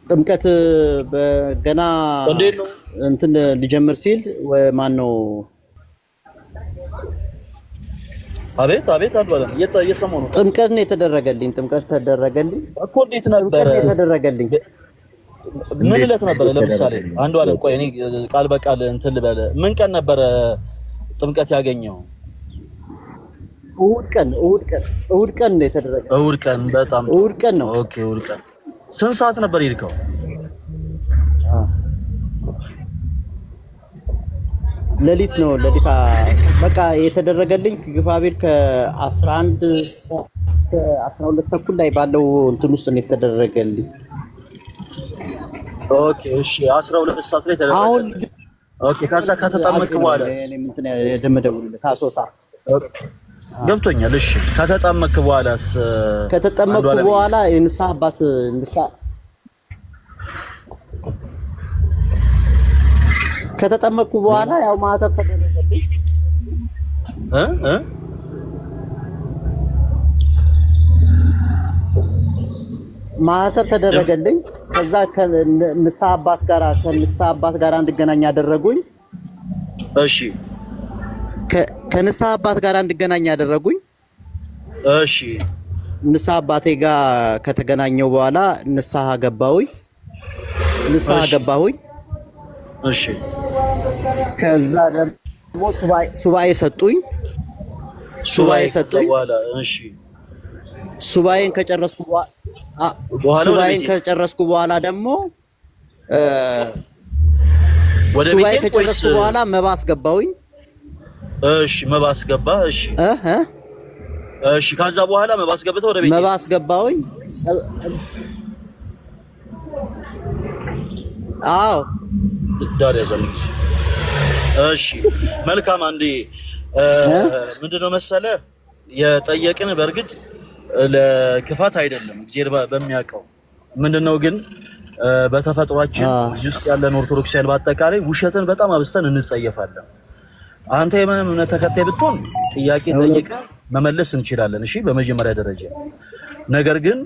ጥምቀት በገና እንዴት ነው? እንትን ሊጀምር ሲል ማን ነው? አቤት አቤት አልባለም እየሰማሁ ነው። ጥምቀት ነው የተደረገልኝ። ጥምቀት ተደረገልኝ እኮ እንዴት ነበረ የተደረገልኝ? ምን ዕለት ነበረ? ለምሳሌ አንዱ አለም ቆይ እኔ ቃል በቃል እንትን ልበለ ምን ቀን ነበረ ጥምቀት ያገኘው? እሑድ ቀን ነው የተደረገልኝ። እሑድ ቀን በጣም እሑድ ቀን ነው። ኦኬ እሑድ ቀን ስንት ሰዓት ነበር የሄድከው? ሌሊት ነው። ሌሊት በቃ የተደረገልኝ ግፋቤል ከ11 ሰዓት እስከ 12 ተኩል ላይ ባለው እንትን ውስጥ ነው የተደረገልኝ። ኦኬ እሺ 12 ሰዓት ላይ ተደረገልኝ። ኦኬ ከዛ ከተጠመቅክ በኋላስ? እኔ እንትን ደምደውልልህ ካሶሳ ገብቶኛል። እሺ ከተጠመቅክ በኋላስ? ከተጠመቅኩ በኋላ የንስሐ አባት ከተጠመቅኩ በኋላ ያው ማህተብ ተደረገልኝ ማህተብ ተደረገልኝ። ከዛ ከንስሐ አባት ጋር እንድገናኝ ያደረጉኝ። እሺ ከንስሐ አባት ጋር እንድገናኝ ያደረጉኝ። እሺ ንስሐ አባቴ ጋር ከተገናኘው በኋላ ንስሐ ገባሁኝ። እሺ ከዛ ደግሞ ሱባኤ ሰጡኝ። እሺ ሱባኤን ከጨረስኩ በኋላ ደግሞ ሱባኤ ከጨረስኩ በኋላ መባ አስገባሁኝ። እሺ መባ አስገባ። እሺ እሺ ከዛ በኋላ መባ አስገብተህ ወደ ቤት መባ አስገባሁኝ። አዎ ዳር ያዘልኝ። እሺ መልካም። አንዴ ምንድነው መሰለ የጠየቅን በእርግጥ ለክፋት አይደለም፣ እግዚአብሔር በሚያውቀው ምንድነው ግን በተፈጥሯችን እዚህ ውስጥ ያለን ኦርቶዶክሳውያን በአጠቃላይ ውሸትን በጣም አብስተን እንጸየፋለን። አንተ የምንም እምነት ተከታይ ብትሆን ጥያቄ ጠይቀህ መመለስ እንችላለን። እሺ በመጀመሪያ ደረጃ ነገር ግን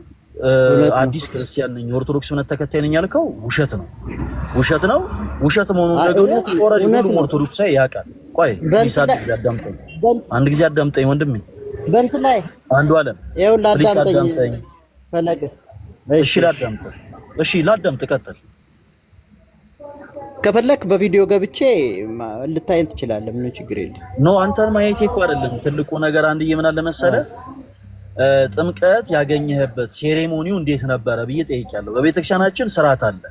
አዲስ ክርስቲያን ነኝ ኦርቶዶክስ እምነት ተከታይ ነኝ ያልከው ውሸት ነው። ውሸት መሆኑን ደግሞ ኦሬዲ ሁሉም ኦርቶዶክሳዊ ያውቃል። ቆይ አንድ ጊዜ አዳምጠኝ ወንድሜ። በእንትን ላይ አንዱ አለም ይኸውልህ አዳምጠኝ ፈለገ። እሺ ላዳምጥ ቀጥል። ከፈለክ በቪዲዮ ገብቼ ልታየን ትችላለህ። ምንም ችግር የለም። ኖ አንተን ማየቴ እኮ አይደለም ትልቁ ነገር። አንድዬ ምን አለ መሰለህ ጥምቀት ያገኘህበት ሴሬሞኒው እንዴት ነበረ ብዬ ጠይቄያለሁ። በቤተክርስቲያናችን ስርዓት አለ።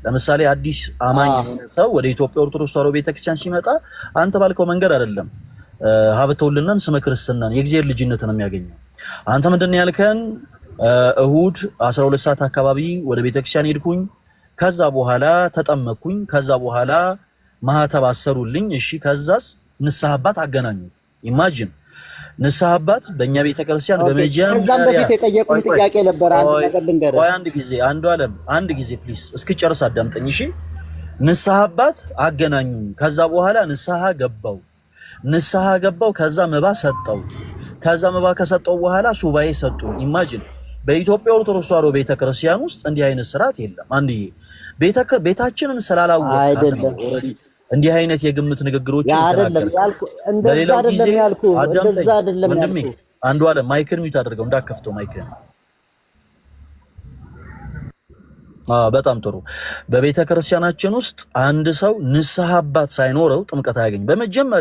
ለምሳሌ አዲስ አማኝ የሆነ ሰው ወደ ኢትዮጵያ ኦርቶዶክስ ተዋሕዶ ቤተክርስቲያን ሲመጣ አንተ ባልከው መንገድ አይደለም ሀብተ ውልናን ስመ ክርስትናን የእግዚአብሔር ልጅነትን የሚያገኘው። አንተ ምንድን ነው ያልከን? እሑድ 12 ሰዓት አካባቢ ወደ ቤተክርስቲያን ሄድኩኝ። ከዛ በኋላ ተጠመቅኩኝ። ከዛ በኋላ ማህተብ አሰሩልኝ። እሺ ከዛስ ንስሐ አባት አገናኙ። ኢማጂን ንስሐ አባት በእኛ ቤተክርስቲያን በመጀመሪያ ከዛም በፊት የጠየቁን ጥያቄ ነበር። አንድ ነገር ልንገርህ። ቆይ አንድ ጊዜ ፕሊዝ እስኪጨርስ አዳምጠኝ። እሺ ንስሐ አባት አገናኙ። ከዛ በኋላ ንስሐ ገባው። ከዛ መባ ሰጠው። ከዛ መባ ከሰጠው በኋላ ሱባኤ ሰጡ። ኢማጂን በኢትዮጵያ ኦርቶዶክስ ተዋሕዶ ቤተክርስቲያን ውስጥ እንዲህ አይነት ስርዓት የለም። አንድዬ ቤታችንን ስላላወቅናት ነው ኦሬዲ እንዲህ አይነት የግምት ንግግሮችን ይተናገራል። እንደዛ አይደለም ያልኩህ። አንዱ አለ ማይክን ሚውት አድርገው እንዳከፍተው ማይክን። በጣም ጥሩ። በቤተ ክርስቲያናችን ውስጥ አንድ ሰው ንስሐ አባት ሳይኖረው ጥምቀት አያገኝ።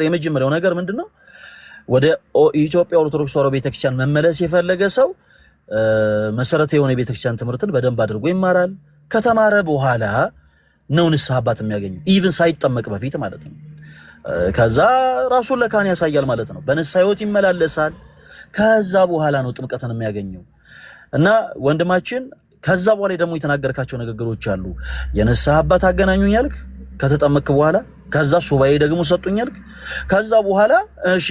የመጀመሪያው ነገር ምንድነው? ወደ ኢትዮጵያ ኦርቶዶክስ ተዋሕዶ ቤተክርስቲያን መመለስ የፈለገ ሰው መሰረታዊ የሆነ የቤተክርስቲያን ትምህርትን በደንብ አድርጎ ይማራል። ከተማረ በኋላ ነው ንስሐ አባት የሚያገኘው፣ ኢቭን ሳይጠመቅ በፊት ማለት ነው። ከዛ ራሱን ለካህን ያሳያል ማለት ነው። በንስሐ ሕይወት ይመላለሳል። ከዛ በኋላ ነው ጥምቀትን የሚያገኘው። እና ወንድማችን ከዛ በኋላ ደግሞ የተናገርካቸው ንግግሮች አሉ። የንስሐ አባት አገናኙኝ ያልክ ከተጠመቅክ በኋላ፣ ከዛ ሱባኤ ደግሞ ሰጡኝ ያልክ፣ ከዛ በኋላ እሺ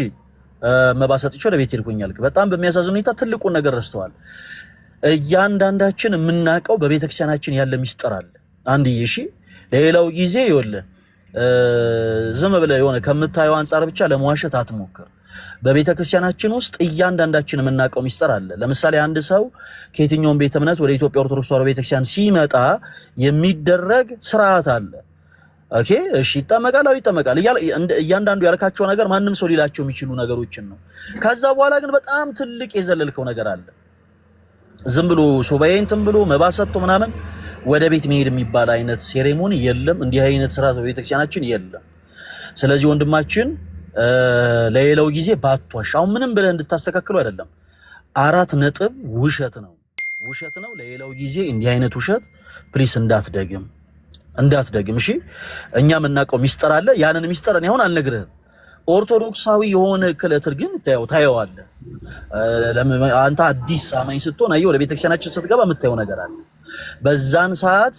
መባ ሰጥቼ ወደ ቤት ሄድኩኝ ያልክ። በጣም በሚያሳዝን ሁኔታ ትልቁን ነገር ረስተዋል። እያንዳንዳችን የምናውቀው በቤተክርስቲያናችን ያለ ሚስጥር አለ። አንድዬ እሺ ሌላው ጊዜ ይኸውልህ ዝም ብለህ የሆነ ከምታየው አንጻር ብቻ ለመዋሸት አትሞክር። በቤተክርስቲያናችን ውስጥ እያንዳንዳችን የምናውቀው ሚስጥር አለ። ለምሳሌ አንድ ሰው ከየትኛውም ቤተ እምነት ወደ ኢትዮጵያ ኦርቶዶክስ ተዋሕዶ ቤተክርስቲያን ሲመጣ የሚደረግ ስርዓት አለ። ኦኬ እሺ፣ ይጠመቃል ይጠመቃል እያንዳንዱ ያልካቸው ነገር ማንም ሰው ሊላቸው የሚችሉ ነገሮችን ነው። ከዛ በኋላ ግን በጣም ትልቅ የዘለልከው ነገር አለ። ዝም ብሎ ሱባኤ እንትን ብሎ መባሰቶ ምናምን ወደ ቤት መሄድ የሚባል አይነት ሴሬሞኒ የለም። እንዲህ አይነት ስርዓት በቤተክርስቲያናችን የለም። ስለዚህ ወንድማችን ለሌላው ጊዜ ባቷሽ አሁን ምንም ብለህ እንድታስተካክሉ አይደለም። 4 ነጥብ ውሸት ነው ለሌላው ጊዜ እንዲህ አይነት ውሸት ፕሊስ እንዳትደግም። እሺ እኛ የምናውቀው ሚስጥር አለ። ያንን ሚስጥር እኔ አሁን አልነግርህም። ኦርቶዶክሳዊ የሆነ ክለትር ግን ታየዋለህ። አንተ አዲስ አማኝ ስትሆን አየው ወደ ቤተክርስቲያናችን ስትገባ የምታየው ነገር አለ። በዛን ሰዓት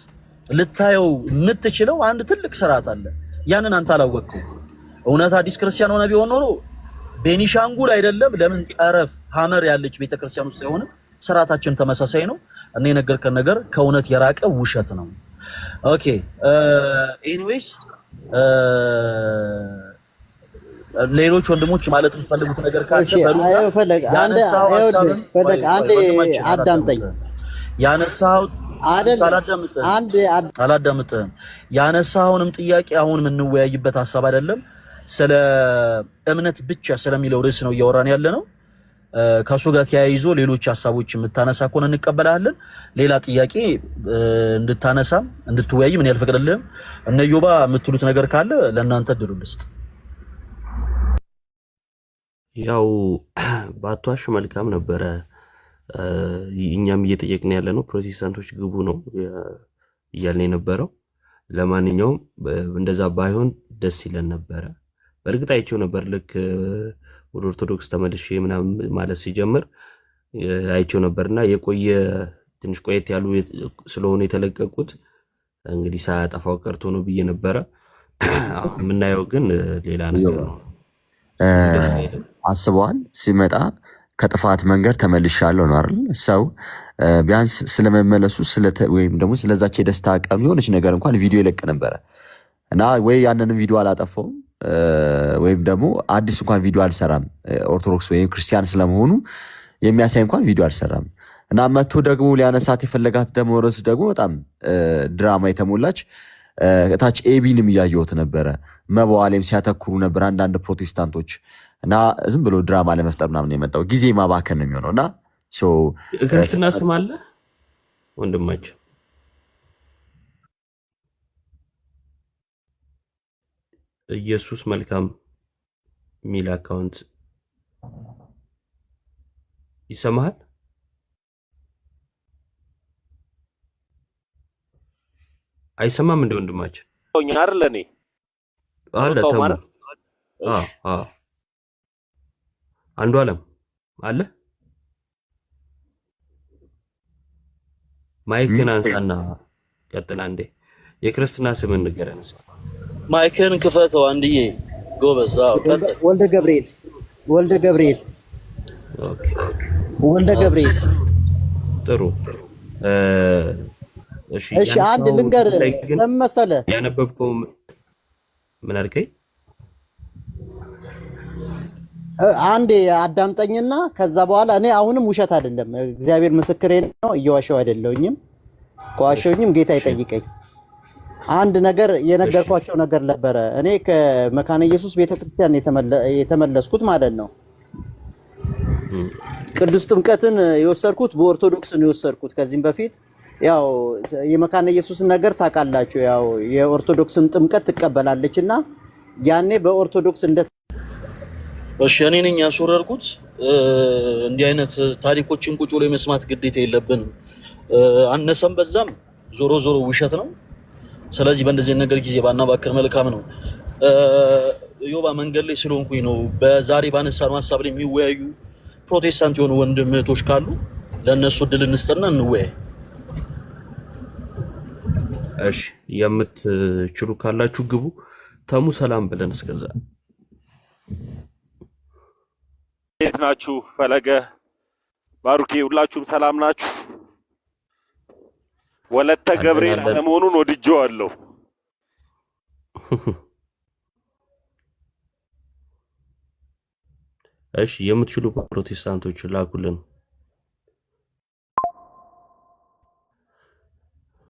ልታየው የምትችለው አንድ ትልቅ ስርዓት አለ። ያንን አንተ አላወቅኩም። እውነት አዲስ ክርስቲያን ሆነ ቢሆን ኖሮ ቤኒሻንጉል አይደለም ለምን ጠረፍ ሐመር ያለች ቤተክርስቲያን ውስጥ አይሆንም? ስርዓታችን ተመሳሳይ ነው። እኔ የነገርከን ነገር ከእውነት የራቀ ውሸት ነው። ኦኬ ኤኒዌይስ ሌሎች ወንድሞች ማለት የምትፈልጉት ነገር ካለ ፈለግ አንዴ አዳምጠኝ። ያነሳው አላዳምጥህም። ያነሳውንም ጥያቄ አሁን የምንወያይበት ሐሳብ አይደለም። ስለ እምነት ብቻ ስለሚለው ርዕስ ነው እያወራን ያለ ነው። ከሱ ጋር ተያይዞ ሌሎች ሐሳቦች የምታነሳ ከሆነ እንቀበላለን። ሌላ ጥያቄ እንድታነሳም እንድትወያይ ምን ያልፈቅድልህም። እነ ዮባ የምትሉት ነገር ካለ ለእናንተ እድሉ ልስጥ። ያው ባቷሽ መልካም ነበረ። እኛም እየጠየቅን ያለ ነው ፕሮቴስታንቶች ግቡ ነው እያልን የነበረው። ለማንኛውም እንደዛ ባይሆን ደስ ይለን ነበረ። በእርግጥ አይቼው ነበር ልክ ወደ ኦርቶዶክስ ተመልሼ ምናምን ማለት ሲጀምር አይቼው ነበርና የቆየ ትንሽ ቆየት ያሉ ስለሆነ የተለቀቁት እንግዲህ ሳያጠፋው ቀርቶ ነው ብዬ ነበረ። የምናየው ግን ሌላ ነገር ነው። አስበዋል ሲመጣ ከጥፋት መንገድ ተመልሻለሁ ነው አይደል? ሰው ቢያንስ ስለመመለሱ ወይም ደግሞ ስለዛች የደስታ ቀን የሆነች ነገር እንኳን ቪዲዮ ይለቅ ነበረ እና ወይ ያንንም ቪዲዮ አላጠፋውም ወይም ደግሞ አዲስ እንኳን ቪዲዮ አልሰራም። ኦርቶዶክስ ወይም ክርስቲያን ስለመሆኑ የሚያሳይ እንኳን ቪዲዮ አልሰራም እና መጥቶ ደግሞ ሊያነሳት የፈለጋት ደግሞ ርዕስ ደግሞ በጣም ድራማ የተሞላች እታች ኤቢንም እያየሁት ነበረ። መባዋሌም ሲያተኩሩ ነበር አንዳንድ ፕሮቴስታንቶች እና ዝም ብሎ ድራማ ለመፍጠር ምናምን የመጣው ጊዜ ማባከን ነው የሚሆነው። እና ክርስትና ስም አለ ወንድማችን ኢየሱስ መልካም ሚል አካውንት ይሰማሃል? አይሰማም እንደ ወንድማችን ሆኛ አይደል? እኔ አለ ተሙ አንዱ ዓለም አለ። ማይክን አንሳና ቀጥል። አንዴ የክርስትና ስምን ንገረን እስኪ። ማይክን ክፈተው አንድዬ ጎበዝ። ቀጥል። ወልደ ገብርኤል ኦኬ ወልደ ገብርኤል። ጥሩ እሺ አንድ ልንገር ለመሰለ ያነበብከው ምን አልከኝ? አንዴ አዳምጠኝና ከዛ በኋላ እኔ አሁንም ውሸት አይደለም እግዚአብሔር ምስክሬ ነው፣ እየዋሸው አይደለሁኝም። ከዋሸሁኝም ጌታ ይጠይቀኝ። አንድ ነገር የነገርኳቸው ነገር ነበረ። እኔ ከመካነ ኢየሱስ ቤተክርስቲያን የተመለስኩት ማለት ነው። ቅዱስ ጥምቀትን የወሰድኩት በኦርቶዶክስ ነው የወሰድኩት። ከዚህም በፊት ያው የመካነ ኢየሱስን ነገር ታውቃላችሁ። ያው የኦርቶዶክስን ጥምቀት ትቀበላለችና ያኔ በኦርቶዶክስ እንደ እሺ እኔ ነኝ ያስወረድኩት። እንዲህ አይነት ታሪኮችን ቁጭ ብሎ የመስማት ግዴታ የለብንም። አነሰም በዛም ዞሮ ዞሮ ውሸት ነው። ስለዚህ በእንደዚህ ነገር ጊዜ ባናባክር መልካም ነው። ዮባ መንገድ ላይ ስለሆንኩኝ ነው። በዛሬ ባነሳነው ሐሳብ ላይ የሚወያዩ ፕሮቴስታንት የሆኑ ወንድም እህቶች ካሉ ለእነሱ እድል እንስጥና እንወያይ። እሺ የምትችሉ ካላችሁ ግቡ። ተሙ ሰላም ብለን እስከዛ እንዴት ናችሁ? ፈለገ ባሩኬ ሁላችሁም ሰላም ናችሁ? ወለተ ገብርኤል ለመሆኑን ወድጄዋለሁ። እሺ የምትችሉ ፕሮቴስታንቶች ላኩልን።